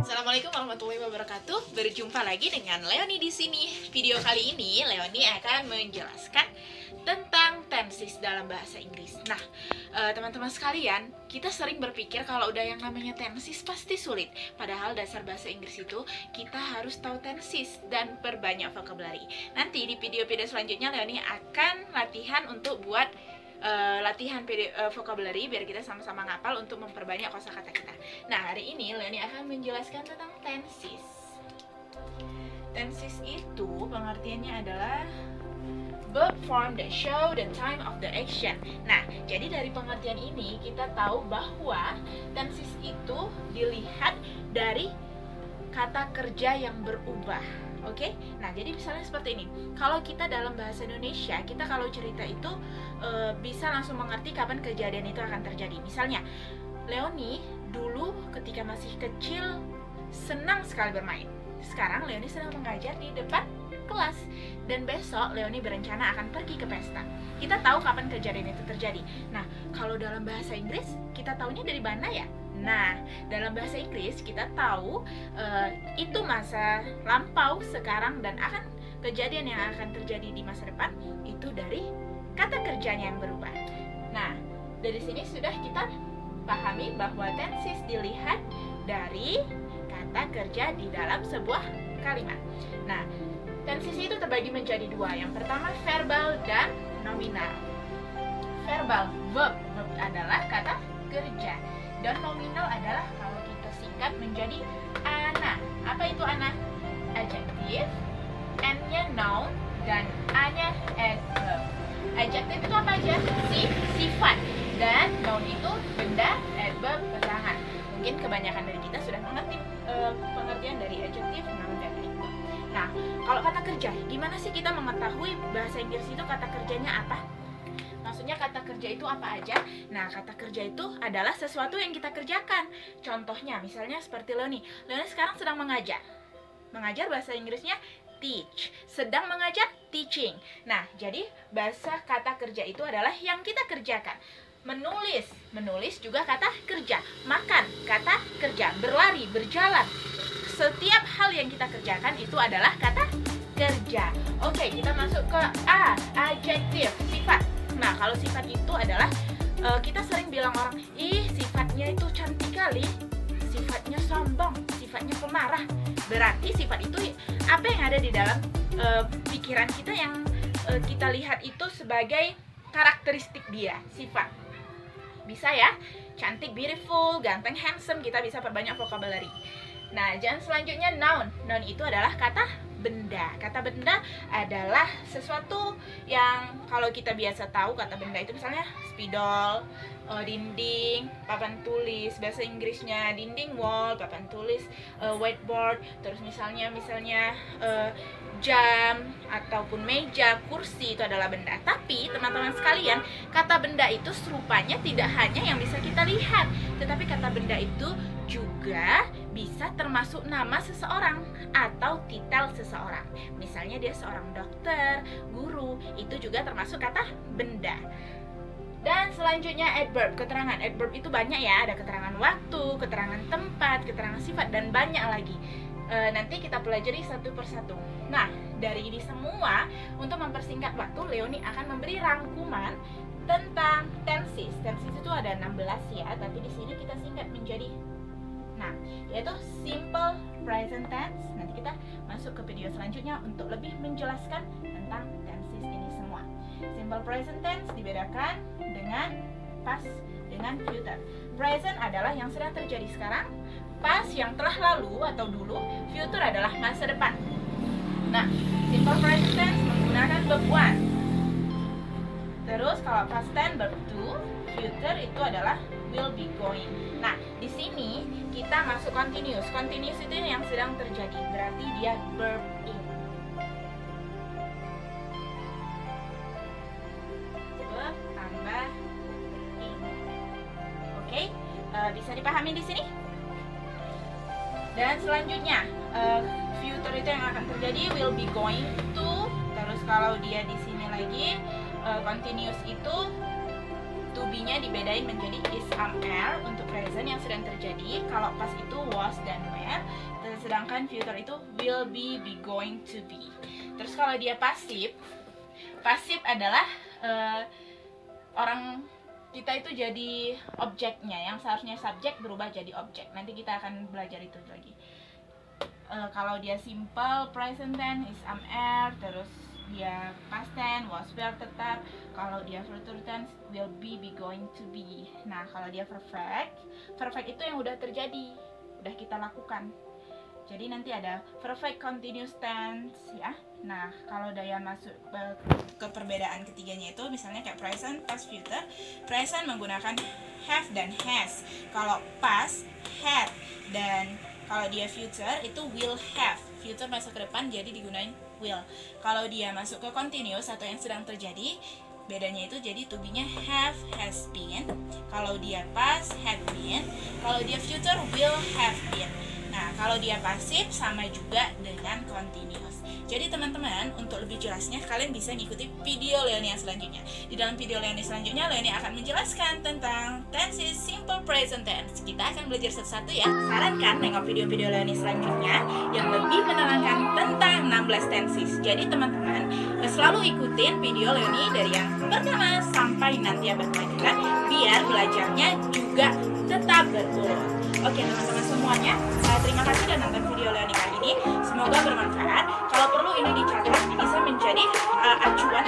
Assalamualaikum warahmatullahi wabarakatuh. Berjumpa lagi dengan Leonie di sini. Video kali ini Leonie akan menjelaskan tentang tenses dalam bahasa Inggris. Nah, teman-teman sekalian, kita sering berpikir kalau udah yang namanya tenses pasti sulit. Padahal dasar bahasa Inggris itu kita harus tahu tenses dan perbanyak vocabulary. Nanti di video-video selanjutnya Leonie akan latihan untuk buat latihan vocabulary biar kita sama-sama ngapal untuk memperbanyak kosakata kita. Nah, hari ini Leonie akan menjelaskan tentang tenses. Tenses itu pengertiannya adalah verb form that show the time of the action. Nah, jadi dari pengertian ini kita tahu bahwa tenses itu dilihat dari kata kerja yang berubah. Oke, nah jadi misalnya seperti ini. Kalau kita dalam bahasa Indonesia, kita kalau cerita itu bisa langsung mengerti kapan kejadian itu akan terjadi. Misalnya, Leonie dulu ketika masih kecil senang sekali bermain. Sekarang Leonie sedang mengajar di depan kelas dan besok Leonie berencana akan pergi ke pesta. Kita tahu kapan kejadian itu terjadi. Nah, kalau dalam bahasa Inggris kita tahunya dari mana ya? Nah, dalam bahasa Inggris kita tahu itu masa lampau, sekarang, dan akan kejadian yang akan terjadi di masa depan itu dari kata kerjanya yang berubah. Nah, dari sini sudah kita pahami bahwa tenses dilihat dari kata kerja di dalam sebuah kalimat. Nah, tenses itu terbagi menjadi dua. Yang pertama verbal dan nominal. Verbal, verb adalah kata kerja. Dan nominal adalah kalau kita singkat menjadi ana. Apa itu ana? Adjective, n-nya noun, dan a-nya adverb. Adjective itu apa aja? Sifat. Dan noun itu benda, adverb keterangan. Mungkin kebanyakan dari kita sudah mengerti pengertian dari adjective, noun, dan adverb. Nah, kalau kata kerja, gimana sih kita mengetahui bahasa Inggris itu kata kerjanya apa? Maksudnya kata kerja itu apa aja? Nah, kata kerja itu adalah sesuatu yang kita kerjakan. Contohnya, misalnya seperti Leonie. Leonie sekarang sedang mengajar. Mengajar bahasa Inggrisnya teach. Sedang mengajar, teaching. Nah, jadi bahasa kata kerja itu adalah yang kita kerjakan. Menulis juga kata kerja. Makan, kata kerja. Berlari, berjalan. Setiap hal yang kita kerjakan itu adalah kata kerja. Oke, kita masuk ke A, adjective, sifat. Nah, kalau sifat itu adalah kita sering bilang orang, ih sifatnya itu cantik kali, sifatnya sombong, sifatnya pemarah. Berarti sifat itu apa yang ada di dalam pikiran kita yang kita lihat itu sebagai karakteristik dia, sifat. Bisa ya, cantik, beautiful, ganteng, handsome, kita bisa perbanyak vocabulary. Nah, dan selanjutnya noun. Noun itu adalah kata benda. Kata benda adalah sesuatu yang kalau kita biasa tahu kata benda itu misalnya spidol, dinding, papan tulis, bahasa Inggrisnya dinding, wall, papan tulis, whiteboard, terus misalnya jam ataupun meja, kursi itu adalah benda. Tapi teman-teman sekalian, kata benda itu serupanya tidak hanya yang bisa kita lihat, tetapi kata benda itu juga bisa termasuk nama seseorang atau titel seseorang. Misalnya dia seorang dokter, guru, itu juga termasuk kata benda. Dan selanjutnya adverb, keterangan. Adverb itu banyak ya, ada keterangan waktu, keterangan tempat, keterangan sifat, dan banyak lagi. Nanti kita pelajari satu persatu. Nah, dari ini semua, untuk mempersingkat waktu, Leonie akan memberi rangkuman tentang tenses. Tenses itu ada 16 ya, tapi di sini kita singkat menjadi yaitu simple present tense. Nanti kita masuk ke video selanjutnya untuk lebih menjelaskan tentang tenses ini semua. Simple present tense dibedakan dengan past dengan future. Present adalah yang sedang terjadi sekarang, past yang telah lalu atau dulu, future adalah masa depan. Nah, simple present tense menggunakan verb one. Terus kalau past tense verb two, future itu adalah will be going. Nah, di sini kita masuk continuous. Continuous itu yang sedang terjadi, berarti dia verb in. Verb tambah in. Oke, bisa dipahami di sini? Dan selanjutnya, future itu yang akan terjadi will be going to. Terus kalau dia di sini lagi, continuous itu to be-nya dibedain menjadi is, am, are untuk present yang sedang terjadi. Kalau past itu was dan were. Sedangkan future itu will be going to be. Terus kalau dia pasif adalah orang kita itu jadi objeknya, yang seharusnya subjek berubah jadi objek. Nanti kita akan belajar itu lagi. Kalau dia simple present tense is, am, are, terus dia past tense was, were tetap. Kalau dia future tense will be going to be. Nah, kalau dia perfect itu yang udah terjadi, udah kita lakukan. Jadi nanti ada perfect continuous tense ya. Nah, kalau dia masuk ke perbedaan ketiganya itu misalnya kayak present, past, future. Present menggunakan have dan has. Kalau past had, dan kalau dia future itu will have. Future masuk ke depan jadi digunain will. Kalau dia masuk ke continuous atau yang sedang terjadi, bedanya itu jadi to be-nya have, has been. Kalau dia past, had been. Kalau dia future will have been. Nah, kalau dia pasif sama juga dengan continuous. Jadi teman-teman, untuk lebih jelasnya kalian bisa ngikuti video Leonie yang selanjutnya. Di dalam video Leonie selanjutnya, Leonie akan menjelaskan tentang tenses simple present tense. Kita akan belajar satu-satu ya. Sarankan nengok video-video Leonie selanjutnya yang lebih menerangkan tentang 16 tenses. Jadi teman-teman, selalu ikutin video Leonie dari yang pertama sampai nanti yang berkelanjutan, biar belajarnya juga tetap berturut. Oke teman-teman semuanya, terima kasih sudah nonton video Leonie kali ini. Semoga bermanfaat. Kalau perlu ini dicatat, bisa menjadi acuan